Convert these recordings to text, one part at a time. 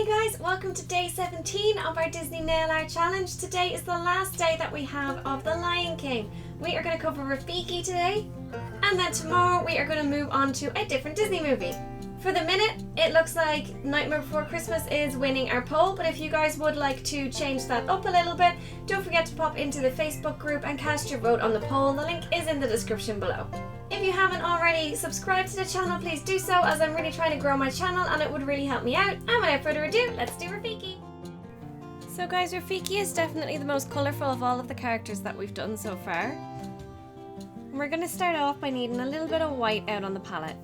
Hey guys, welcome to day 17 of our Disney Nail Art Challenge. Today is the last day that we have of The Lion King. We are going to cover Rafiki today, and then tomorrow we are going to move on to a different Disney movie. For the minute, it looks like Nightmare Before Christmas is winning our poll, but if you guys would like to change that up a little bit, don't forget to pop into the Facebook group and cast your vote on the poll. The link is in the description below. If you haven't already subscribed to the channel, please do so, as I'm really trying to grow my channel and it would really help me out. And without further ado, let's do Rafiki. So guys, Rafiki is definitely the most colourful of all of the characters that we've done so far. And we're going to start off by needing a little bit of white out on the palette.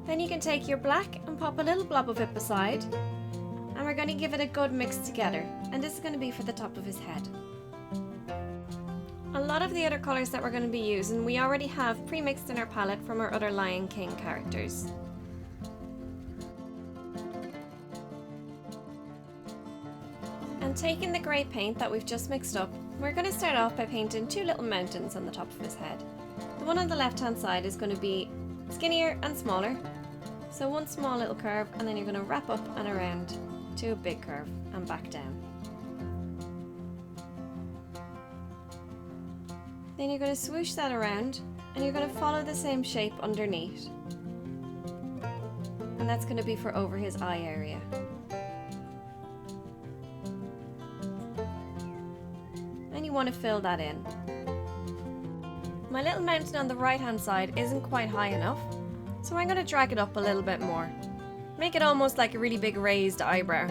Then you can take your black and pop a little blob of it beside, and we're going to give it a good mix together, and this is going to be for the top of his head. A lot of the other colours that we're going to be using we already have pre-mixed in our palette from our other Lion King characters. And taking the grey paint that we've just mixed up, we're going to start off by painting two little mountains on the top of his head. The one on the left hand side is going to be skinnier and smaller, so one small little curve, and then you're going to wrap up and around to a big curve and back down. Then you're going to swoosh that around and you're going to follow the same shape underneath, and that's going to be for over his eye area. And you want to fill that in. My little mountain on the right hand side isn't quite high enough, so I'm going to drag it up a little bit more. Make it almost like a really big raised eyebrow.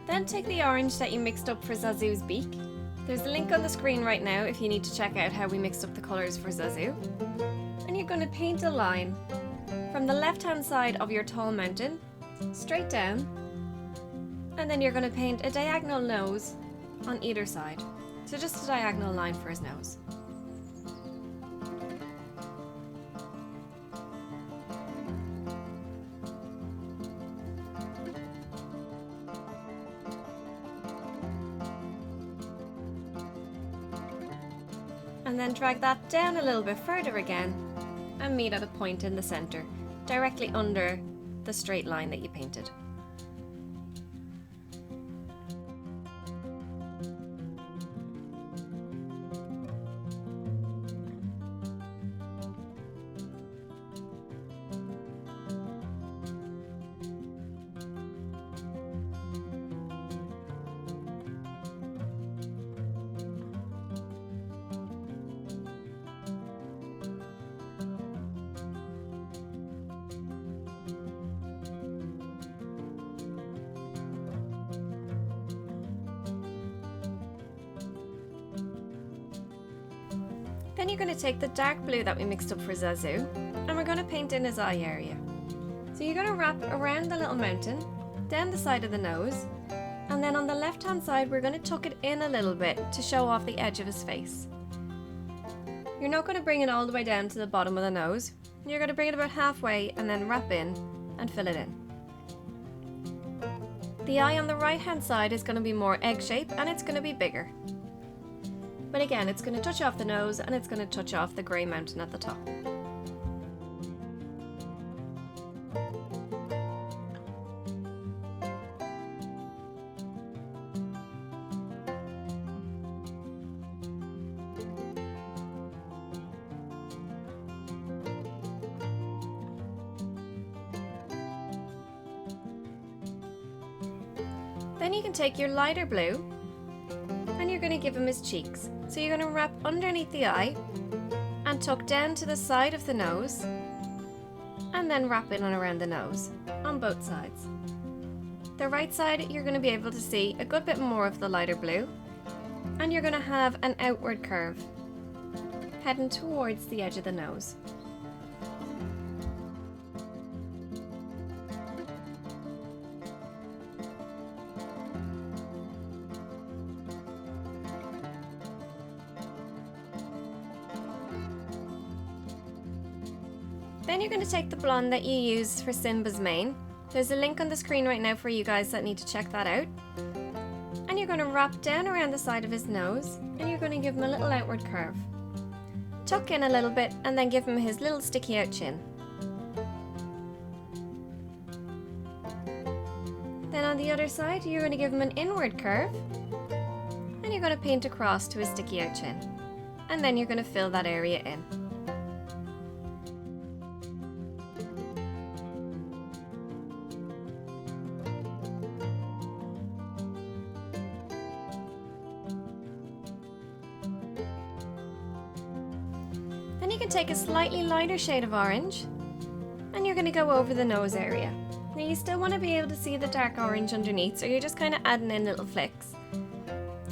Then take the orange that you mixed up for Zazu's beak. There's a link on the screen right now if you need to check out how we mixed up the colours for Zazu. And you're going to paint a line from the left hand side of your tall mountain, straight down, and then you're going to paint a diagonal nose on either side. So just a diagonal line for his nose. And then drag that down a little bit further again and meet at a point in the centre, directly under the straight line that you painted. Then you're going to take the dark blue that we mixed up for Zazu, and we're going to paint in his eye area. So you're going to wrap around the little mountain, down the side of the nose, and then on the left hand side we're going to tuck it in a little bit to show off the edge of his face. You're not going to bring it all the way down to the bottom of the nose. You're going to bring it about halfway and then wrap in and fill it in. The eye on the right hand side is going to be more egg shape, and it's going to be bigger. But again, it's going to touch off the nose and it's going to touch off the grey mountain at the top. Then you can take your lighter blue and you're going to give him his cheeks. So you're going to wrap underneath the eye and tuck down to the side of the nose, and then wrap in and around the nose on both sides. The right side you're going to be able to see a good bit more of the lighter blue, and you're going to have an outward curve heading towards the edge of the nose. Then you're going to take the blonde that you used for Simba's mane. There's a link on the screen right now for you guys that need to check that out. And Then you're going to wrap down around the side of his nose and you're going to give him a little outward curve. Tuck in a little bit and then give him his little sticky out chin. Then on the other side, you're going to give him an inward curve and you're going to paint across to his sticky out chin. And then you're going to fill that area in. Then you can take a slightly lighter shade of orange and you're going to go over the nose area. Now you still want to be able to see the dark orange underneath, so you're just kind of adding in little flicks.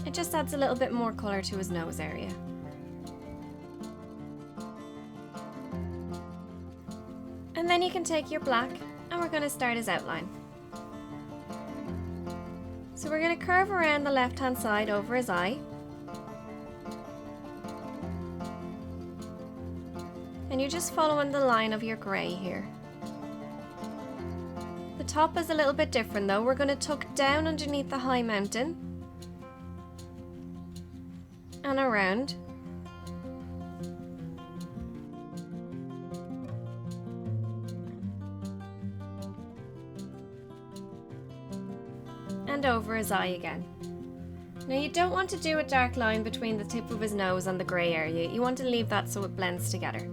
It just adds a little bit more colour to his nose area. And then you can take your black and we're going to start his outline. So we're going to curve around the left hand side over his eye. And you're just following the line of your grey here. The top is a little bit different though. We're going to tuck down underneath the high mountain and around. And over his eye again. Now you don't want to do a dark line between the tip of his nose and the grey area. You want to leave that so it blends together.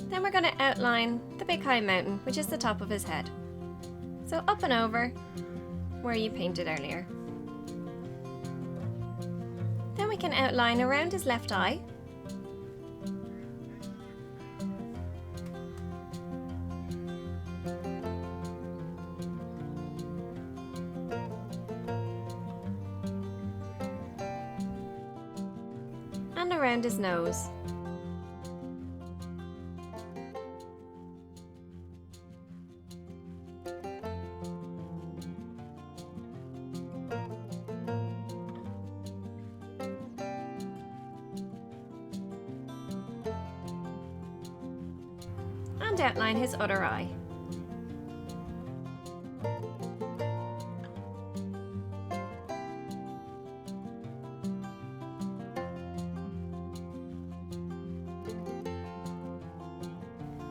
Then we're going to outline the big high mountain, which is the top of his head. So up and over where you painted earlier. Then we can outline around his left eye. And around his nose. And outline his other eye.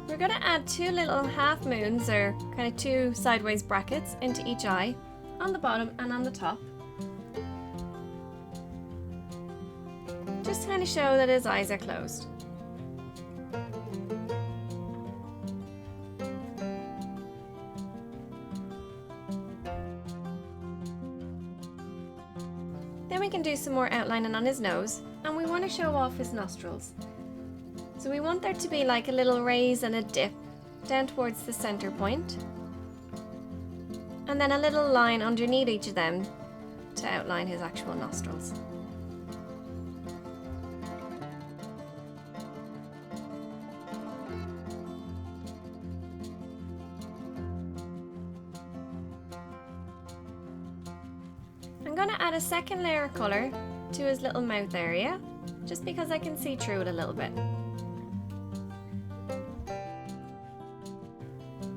We're going to add two little half moons, or kind of two sideways brackets, into each eye, on the bottom and on the top. Just to kind of show that his eyes are closed. Then we can do some more outlining on his nose, and we want to show off his nostrils. So we want there to be like a little raise and a dip down towards the center point, and then a little line underneath each of them to outline his actual nostrils. I'm going to add a second layer of colour to his little mouth area, just because I can see through it a little bit.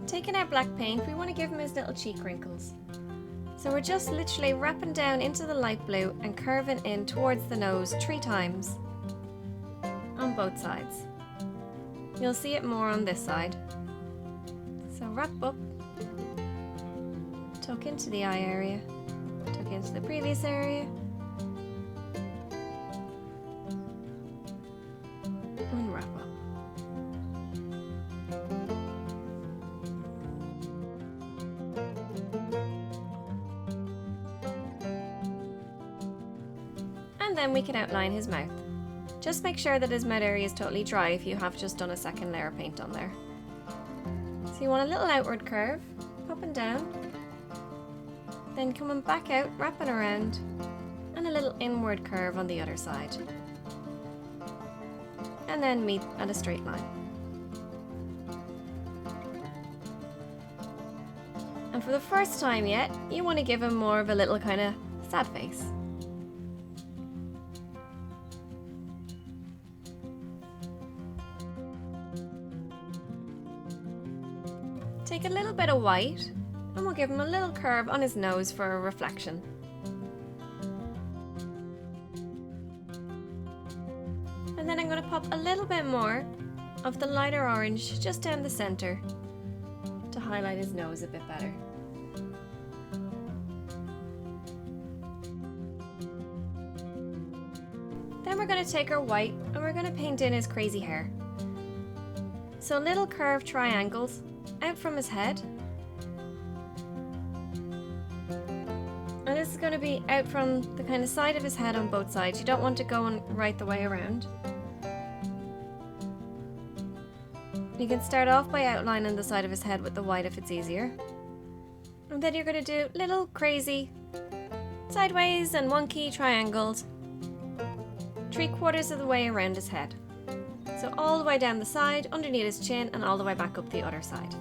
Taking our black paint, we want to give him his little cheek wrinkles. So we're just literally wrapping down into the light blue and curving in towards the nose 3 times on both sides. You'll see it more on this side. So wrap up, tuck into the eye area, tuck into the previous area, and wrap up. And then we can outline his mouth. Just make sure that his mouth area is totally dry if you have just done a second layer of paint on there. So you want a little outward curve, popping down, then coming back out, wrapping around, and a little inward curve on the other side. And then meet at a straight line. And for the first time yet, you want to give him more of a little kind of sad face. Take a little bit of white and we'll give him a little curve on his nose for a reflection. And then I'm going to pop a little bit more of the lighter orange just down the center to highlight his nose a bit better. Then we're going to take our white and we're going to paint in his crazy hair. So little curved triangles out from his head. And this is going to be out from the kind of side of his head on both sides. You don't want it going right the way around. You can start off by outlining the side of his head with the white if it's easier. And then you're going to do little crazy sideways and wonky triangles 3/4 of the way around his head. So all the way down the side, underneath his chin, and all the way back up the other side.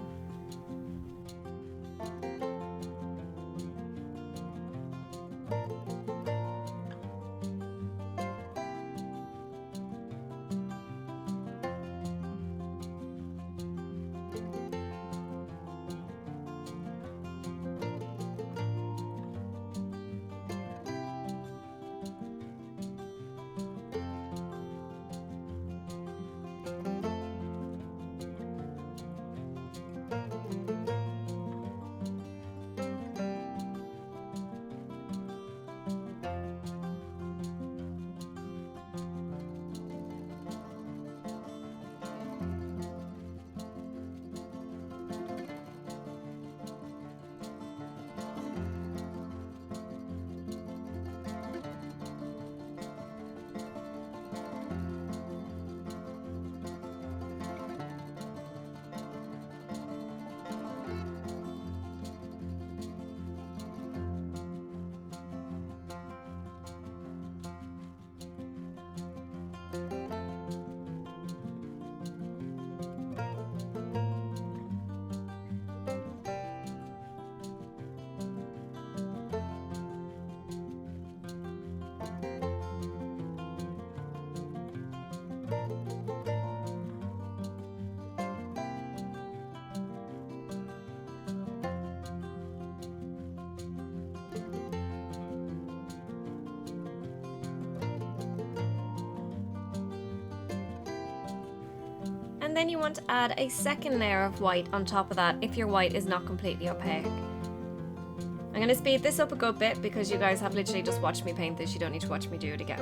And then you want to add a second layer of white on top of that if your white is not completely opaque. I'm going to speed this up a good bit because you guys have literally just watched me paint this. You don't need to watch me do it again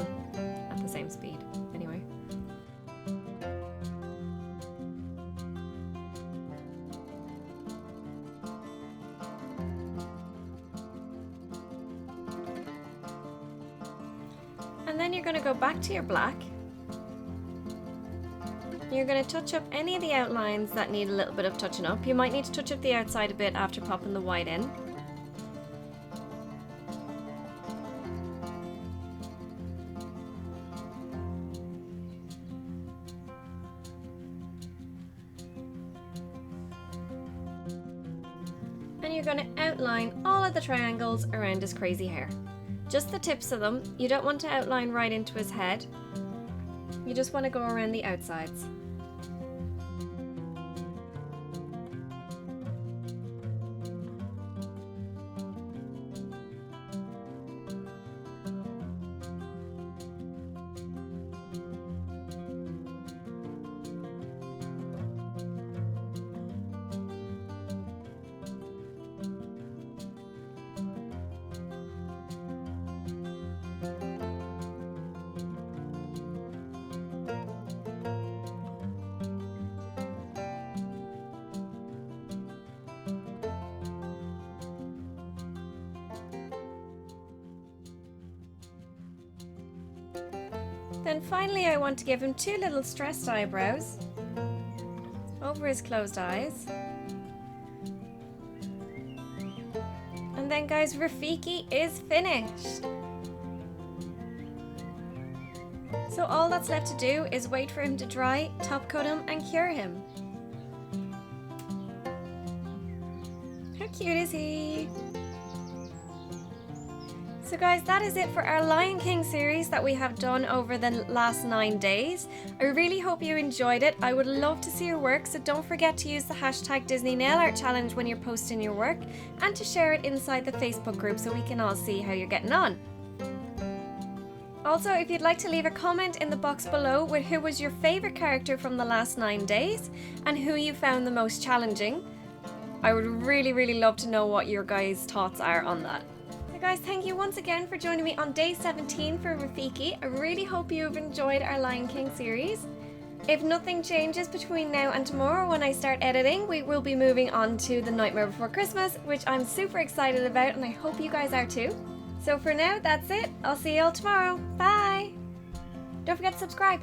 at the same speed. Anyway. And then you're going to go back to your black. You're going to touch up any of the outlines that need a little bit of touching up. You might need to touch up the outside a bit after popping the white in. And you're going to outline all of the triangles around his crazy hair. Just the tips of them. You don't want to outline right into his head. You just want to go around the outsides. Then finally I want to give him two little stressed eyebrows over his closed eyes. And then guys, Rafiki is finished. So all that's left to do is wait for him to dry, top coat him and cure him. How cute is he? So guys, that is it for our Lion King series that we have done over the last 9 days. I really hope you enjoyed it. I would love to see your work, so don't forget to use the hashtag Disney Nail Art Challenge when you're posting your work, and to share it inside the Facebook group so we can all see how you're getting on. Also, if you'd like to leave a comment in the box below with who was your favourite character from the last 9 days and who you found the most challenging, I would really love to know what your guys' thoughts are on that. So guys, thank you once again for joining me on day 17 for Rafiki. I really hope you've enjoyed our Lion King series. If nothing changes between now and tomorrow when I start editing, we will be moving on to The Nightmare Before Christmas, which I'm super excited about, and I hope you guys are too. So for now, that's it. I'll see you all tomorrow. Bye! Don't forget to subscribe.